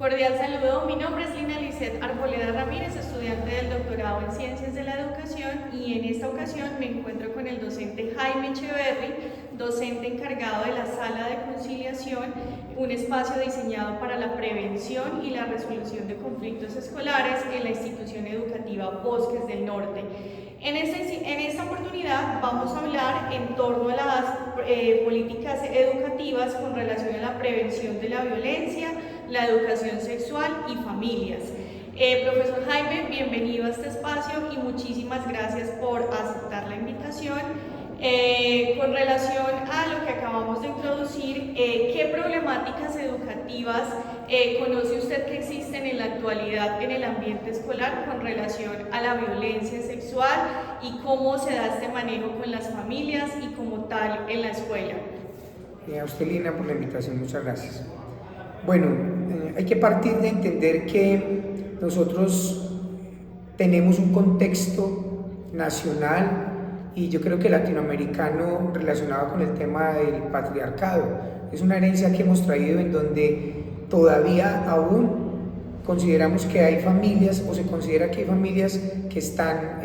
Cordial saludo, mi nombre es Lina Lisset Arboleda Ramírez, estudiante del doctorado en Ciencias de la Educación, y en esta ocasión me encuentro con el docente Jaime Echeverry, docente encargado de la Sala de Conciliación, un espacio diseñado para la prevención y la resolución de conflictos escolares en la institución educativa Bosques del Norte. En esta oportunidad vamos a hablar en torno a las políticas educativas con relación a la prevención de la violencia, la educación sexual y familias. Profesor Jaime, bienvenido a este espacio y muchísimas gracias por aceptar la invitación. Con relación a lo que acabamos de introducir, ¿qué problemáticas educativas conoce usted que existen en la actualidad en el ambiente escolar con relación a la violencia sexual y cómo se da este manejo con las familias y como tal en la escuela? A usted, Lina, por la invitación, muchas gracias. Bueno, hay que partir de entender que nosotros tenemos un contexto nacional y yo creo que latinoamericano relacionado con el tema del patriarcado. Es una herencia que hemos traído en donde todavía aún consideramos que hay familias, o se considera que hay familias que están,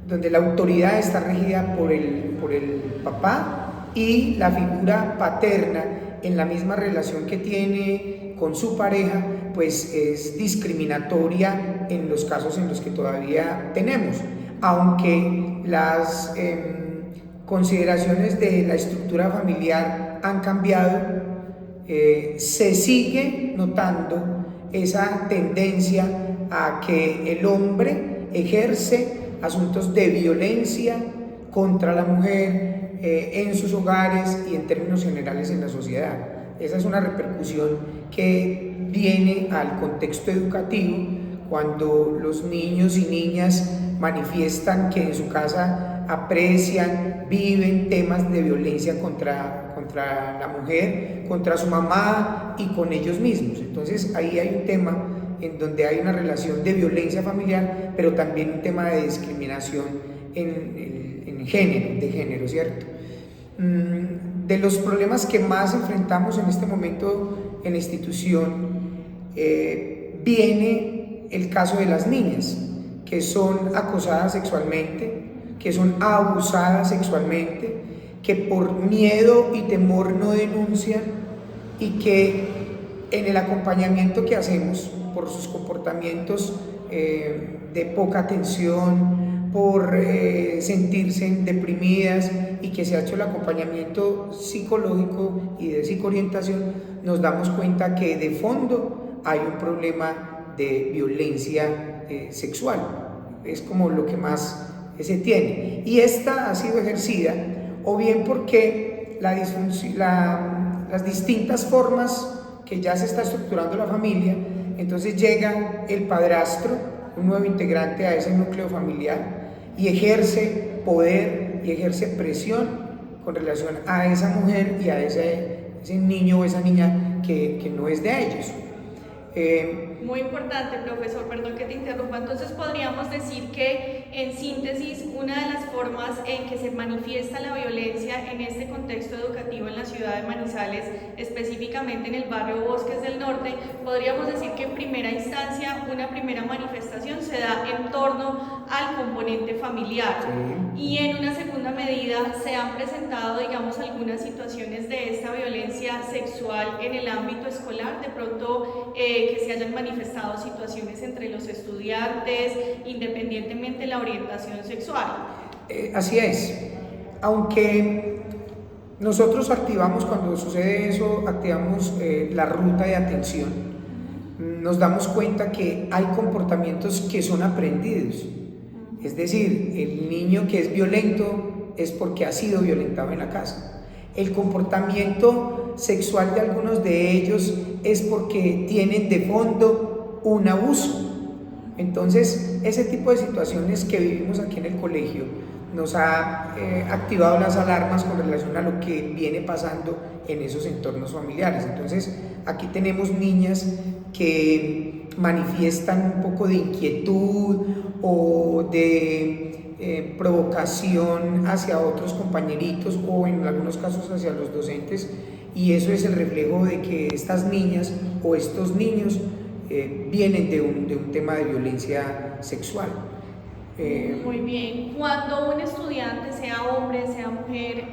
donde la autoridad está regida por el papá, y la figura paterna en la misma relación que tiene con su pareja, pues es discriminatoria en los casos en los que todavía tenemos, aunque las consideraciones de la estructura familiar han cambiado, se sigue notando esa tendencia a que el hombre ejerce asuntos de violencia contra la mujer en sus hogares y en términos generales en la sociedad. Esa es una repercusión que viene al contexto educativo cuando los niños y niñas manifiestan que en su casa aprecian, viven temas de violencia contra la mujer, contra su mamá y con ellos mismos. Entonces ahí hay un tema en donde hay una relación de violencia familiar, pero también un tema de discriminación de género, ¿cierto? De los problemas que más enfrentamos en este momento en la institución, viene el caso de las niñas que son acosadas sexualmente, que son abusadas sexualmente, que por miedo y temor no denuncian, y que en el acompañamiento que hacemos por sus comportamientos de poca atención, por sentirse deprimidas, y que se ha hecho el acompañamiento psicológico y de psicoorientación, nos damos cuenta que de fondo hay un problema de violencia sexual. Es como lo que más se tiene, y esta ha sido ejercida o bien porque las distintas formas que ya se está estructurando la familia, entonces llega el padrastro, un nuevo integrante a ese núcleo familiar, y ejerce poder y ejerce presión con relación a esa mujer y a ese niño o esa niña que no es de ellos. Muy importante, profesor, perdón que te interrumpa. Entonces podríamos decir que, en síntesis, una de las formas en que se manifiesta la violencia en este contexto educativo en la ciudad de Manizales, específicamente en el barrio Bosques del Norte, podríamos decir que en primera instancia una primera manifestación se da en torno al componente familiar, y en una segunda medida se han presentado, digamos, algunas situaciones de esta violencia sexual en el ámbito escolar, de pronto que se hayan manifestado situaciones entre los estudiantes, independientemente de la orientación sexual. Así es, aunque nosotros activamos, cuando sucede eso, activamos la ruta de atención, nos damos cuenta que hay comportamientos que son aprendidos. Es decir, el niño que es violento es porque ha sido violentado en la casa. El comportamiento sexual de algunos de ellos es porque tienen de fondo un abuso. Entonces, ese tipo de situaciones que vivimos aquí en el colegio nos ha activado las alarmas con relación a lo que viene pasando en esos entornos familiares. Entonces, aquí tenemos niñas que manifiestan un poco de inquietud o de provocación hacia otros compañeritos, o en algunos casos hacia los docentes, y eso es el reflejo de que estas niñas o estos niños vienen de un tema de violencia sexual. Muy bien. Cuando un estudiante, sea hombre, sea mujer,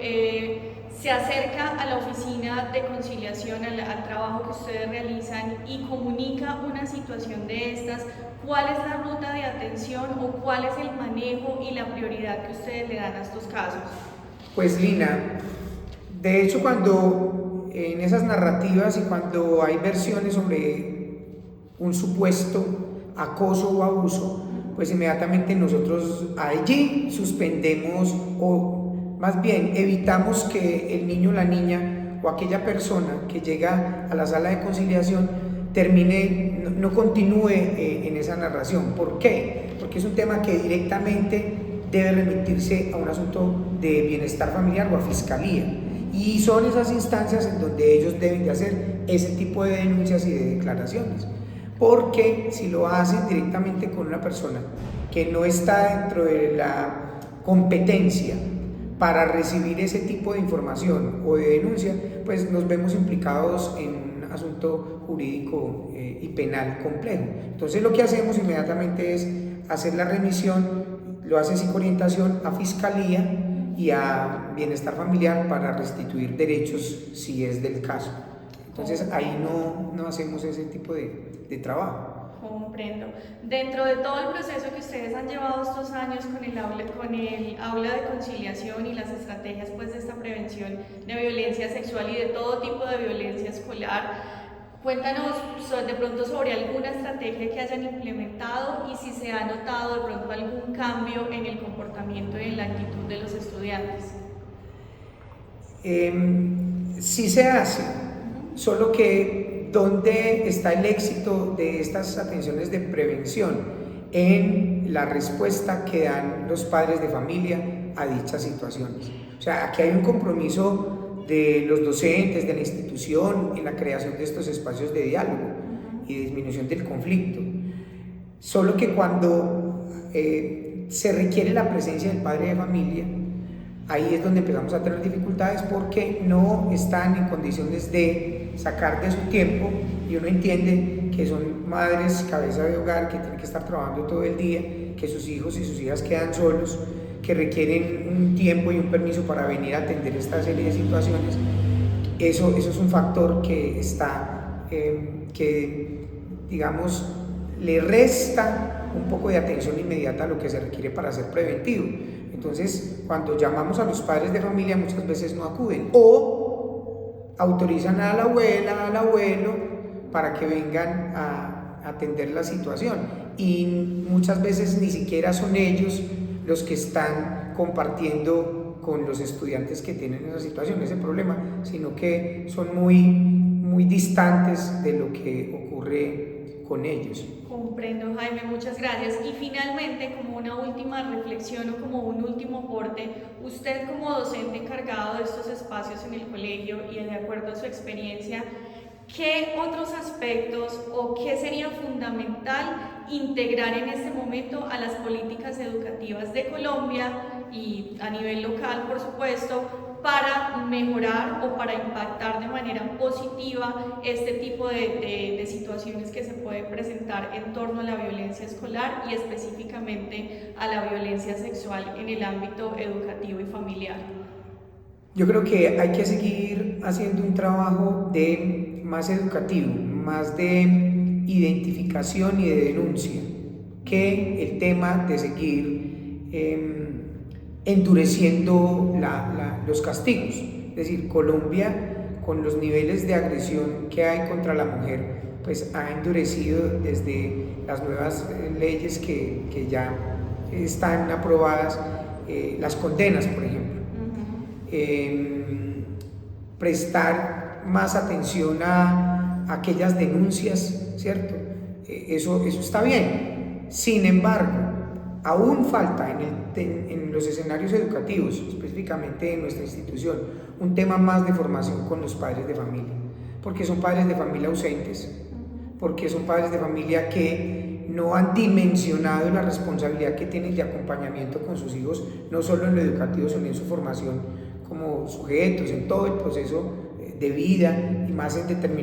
se acerca a la oficina de conciliación, al trabajo que ustedes realizan y comunica una situación de estas, ¿cuál es la ruta de atención o cuál es el manejo y la prioridad que ustedes le dan a estos casos? Pues Lina, de hecho cuando en esas narrativas y cuando hay versiones sobre un supuesto acoso o abuso, pues inmediatamente nosotros allí suspendemos o más bien evitamos que el niño o la niña o aquella persona que llega a la sala de conciliación termine, no continúe en esa narración. ¿Por qué? Porque es un tema que directamente debe remitirse a un asunto de bienestar familiar o a fiscalía. Y son esas instancias en donde ellos deben de hacer ese tipo de denuncias y de declaraciones. Porque si lo hacen directamente con una persona que no está dentro de la competencia para recibir ese tipo de información o de denuncia, pues nos vemos implicados en un asunto jurídico y penal complejo. Entonces lo que hacemos inmediatamente es hacer la remisión, lo hace psicoorientación a fiscalía y a bienestar familiar para restituir derechos si es del caso. Entonces ahí no hacemos ese tipo de trabajo. Comprendo. Dentro de todo el proceso que ustedes han llevado estos años con el aula de conciliación y las estrategias pues, de esta prevención de violencia sexual y de todo tipo de violencia escolar, cuéntanos de pronto sobre alguna estrategia que hayan implementado y si se ha notado de pronto algún cambio en el comportamiento y en la actitud de los estudiantes. Sí se hace, solo que ¿dónde está el éxito de estas atenciones de prevención? En la respuesta que dan los padres de familia a dichas situaciones. O sea, aquí hay un compromiso de los docentes, de la institución, en la creación de estos espacios de diálogo y disminución del conflicto. Solo que cuando se requiere la presencia del padre de familia, ahí es donde empezamos a tener dificultades porque no están en condiciones de sacar de su tiempo, y uno entiende que son madres, cabeza de hogar, que tienen que estar trabajando todo el día, que sus hijos y sus hijas quedan solos, que requieren un tiempo y un permiso para venir a atender esta serie de situaciones. Eso es un factor que está, que digamos, le resta un poco de atención inmediata a lo que se requiere para ser preventivo. Entonces, cuando llamamos a los padres de familia, muchas veces no acuden o autorizan a la abuela, al abuelo, para que vengan a atender la situación. Y muchas veces ni siquiera son ellos los que están compartiendo con los estudiantes que tienen esa situación, ese problema, sino que son muy distantes de lo que ocurre con ellos. Comprendo, Jaime, muchas gracias. Y finalmente, como una última reflexión o como un último aporte, usted como docente encargado de estos espacios en el colegio y de acuerdo a su experiencia, ¿qué otros aspectos o qué sería fundamental integrar en este momento a las políticas educativas de Colombia y a nivel local, por supuesto, para mejorar o para impactar de manera positiva este tipo de situaciones que se pueden presentar en torno a la violencia escolar y específicamente a la violencia sexual en el ámbito educativo y familiar? Yo creo que hay que seguir haciendo un trabajo más educativo, más de identificación y de denuncia, que el tema de seguir endureciendo los castigos. Es decir, Colombia, con los niveles de agresión que hay contra la mujer, pues ha endurecido desde las nuevas leyes que ya están aprobadas, las condenas, por ejemplo. Prestar más atención a aquellas denuncias, ¿cierto? Eso está bien. Sin embargo, aún falta en los escenarios educativos, específicamente en nuestra institución, un tema más de formación con los padres de familia, porque son padres de familia ausentes, porque son padres de familia que no han dimensionado la responsabilidad que tienen de acompañamiento con sus hijos, no solo en lo educativo, sino en su formación como sujetos, en todo el proceso de vida y más en determinadas